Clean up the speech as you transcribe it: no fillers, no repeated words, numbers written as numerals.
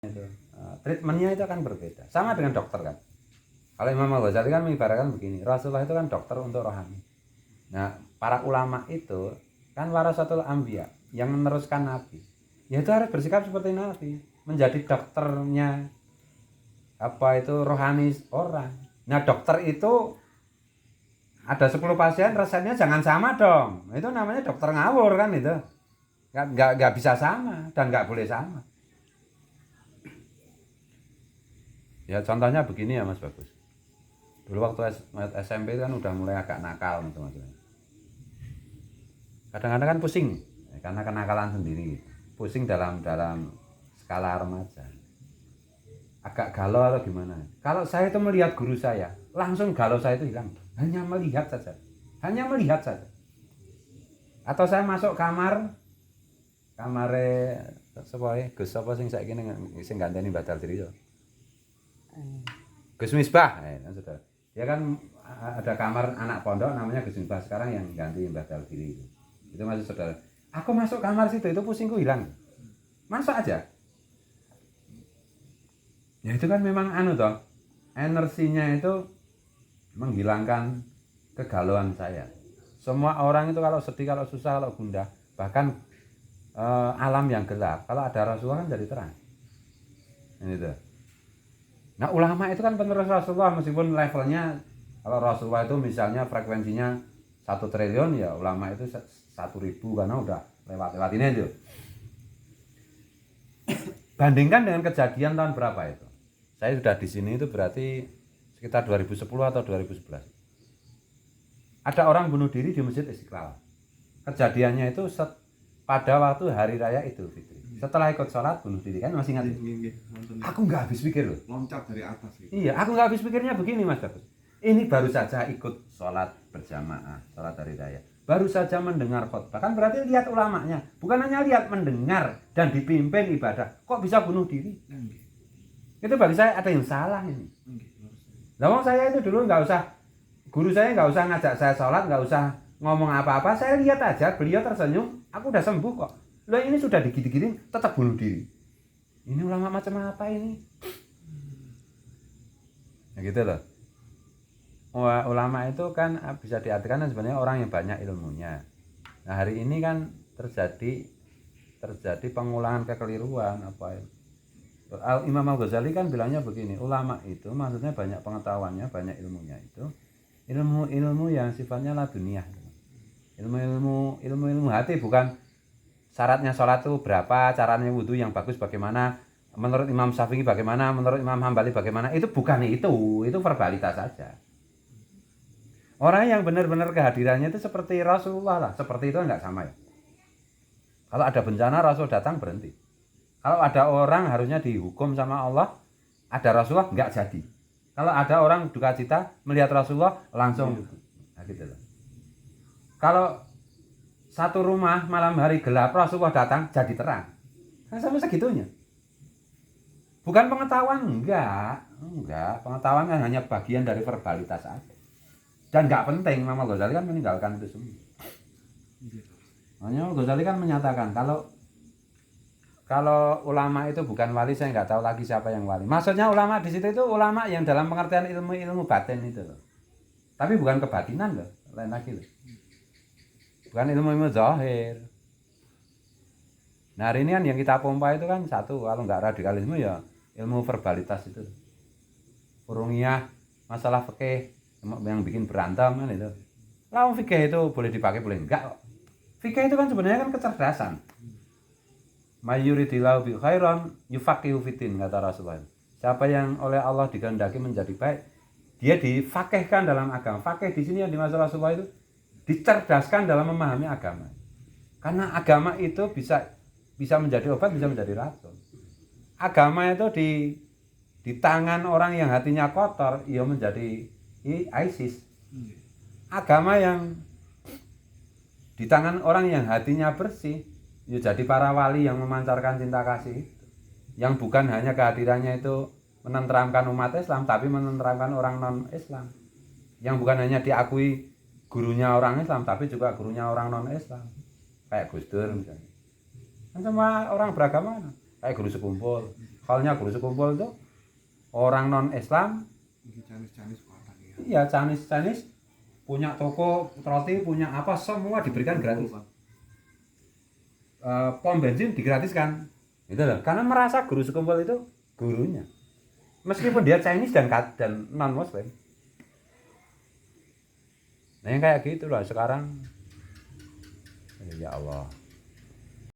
itu treatmentnya itu akan berbeda. Sama dengan dokter kan. Kalau Imam Al-Ghazali kan mengibaratkan begini, Rasulullah itu kan dokter untuk rohani. Nah, para ulama itu kan warasatul anbiya, yang meneruskan nabi. Ya itu harus bersikap seperti nabi, menjadi dokternya apa itu rohani orang. Nah, dokter itu ada 10 pasien, resepnya jangan sama dong. Itu namanya dokter ngawur kan itu. Nggak bisa sama dan nggak boleh sama. Ya contohnya begini ya Mas Bagus. Dulu waktu SMP kan udah mulai agak nakal gitu maksudnya. Kadang-kadang kan pusing karena kenakalan sendiri. Pusing dalam skala remaja. Agak galau atau gimana. Kalau saya itu melihat guru saya, langsung galau saya itu hilang. Hanya melihat saja. Hanya melihat saja. Atau saya masuk kamare Gus apa sing saiki sing ganteni Mbah Dardiri. Gus Misbah, saudara. Dia kan ada kamar anak pondok namanya Gus Misbah, sekarang yang ganti Mbah Dardiri itu masih saudara. Aku masuk kamar situ itu pusingku hilang. Masuk aja. Ya itu kan memang toh. Energinya itu menghilangkan kegalauan saya. Semua orang itu kalau sedih, kalau susah, kalau gundah, bahkan alam yang gelap, kalau ada Rasulullah kan jadi terang. Ini tuh. Nah ulama itu kan penerus Rasulullah, meskipun levelnya kalau Rasulullah itu misalnya frekuensinya 1 triliun, ya ulama itu 1.000 karena udah lewat ini aja. Bandingkan dengan kejadian tahun berapa itu? Saya sudah di sini itu berarti sekitar 2010 atau 2011. Ada orang bunuh diri di Masjid Istiqlal. Kejadiannya itu pada waktu hari raya Idul Fitri. Setelah ikut sholat bunuh diri, kan masih ingat? Aku nggak habis pikir loh. Loncat dari atas gitu. Iya, aku nggak habis pikirnya begini Mas Bagus. Ini baru saja ikut sholat berjamaah, sholat hari raya. Baru saja mendengar khotbah, kan berarti lihat ulamanya. Bukan hanya lihat, mendengar dan dipimpin ibadah. Kok bisa bunuh diri? Itu bagi saya ada yang salah ini. Lawang saya itu dulu nggak usah, guru saya nggak usah ngajak saya sholat, nggak usah ngomong apa-apa. Saya lihat aja, beliau tersenyum, aku udah sembuh kok. Loh ini sudah digigit-gigitin, tetap bunuh diri. Ini ulama macam apa ini? Nah gitu loh. Ulama itu kan bisa diartikan sebenarnya orang yang banyak ilmunya. Nah hari ini kan terjadi pengulangan kekeliruan apa ya. Imam Al-Ghazali kan bilangnya begini, ulama itu maksudnya banyak pengetahuannya, banyak ilmunya itu ilmu yang sifatnya laduniah. Ilmu hati, bukan syaratnya sholat itu berapa, caranya wudhu yang bagus bagaimana, menurut Imam Syafi'i bagaimana, menurut Imam Hambali bagaimana, itu bukan itu verbalitas saja. Orang yang benar-benar kehadirannya itu seperti Rasulullah lah, seperti itu enggak sama ya. Kalau ada bencana Rasul datang berhenti. Kalau ada orang harusnya dihukum sama Allah, ada Rasulullah enggak jadi. Kalau ada orang duka cita melihat Rasulullah langsung, nah gitu loh. Kalau satu rumah malam hari gelap Rasulullah datang jadi terang, kan sampai segitunya. Bukan pengetahuan, enggak, pengetahuan kan hanya bagian dari verbalitas saja. Dan enggak penting. Imam Al-Ghazali kan meninggalkan itu semua. Imam Al-Ghazali kan menyatakan kalau ulama itu bukan wali, saya nggak tahu lagi siapa yang wali. Maksudnya ulama di situ itu ulama yang dalam pengertian ilmu batin itu loh. Tapi bukan kebatinan loh, lain lagi loh. Bukan ilmu zahir. Nah hari ini kan yang kita pompa itu kan satu, kalau nggak radikalisme ya ilmu verbalitas itu. Urungiyah, masalah fikih yang bikin berantem kan itu. Lalu fikih itu boleh dipakai boleh enggak kok. Fikih itu kan sebenarnya kan kecerdasan. Mayuridillahu bi khairan yufaqihu fiddin, kata Rasulullah. Siapa yang oleh Allah dikehendaki menjadi baik, dia difaqihkan dalam agama. Faqih di sini yang dimaksud Rasulullah itu dicerdaskan dalam memahami agama. Karena agama itu bisa menjadi obat, bisa menjadi racun. Agama itu di tangan orang yang hatinya kotor, ia menjadi ISIS. Agama yang di tangan orang yang hatinya bersih, ya jadi para wali yang memancarkan cinta kasih itu. Yang bukan hanya kehadirannya itu menenteramkan umat Islam, tapi menenteramkan orang non-Islam. Yang bukan hanya diakui gurunya orang Islam, tapi juga gurunya orang non-Islam. Kayak Gus Dur misalnya. Kan semua orang beragama, kayak guru sekumpul. Halnya guru sekumpul itu orang non Islam, iya Chinese punya toko roti, punya apa semua diberikan gratis. Pom bensin digratiskan, itu loh. Karena merasa guru sekumpul itu gurunya, meskipun dia Chinese dan non Muslim. Nah yang kayak gitu loh sekarang. Ya Allah.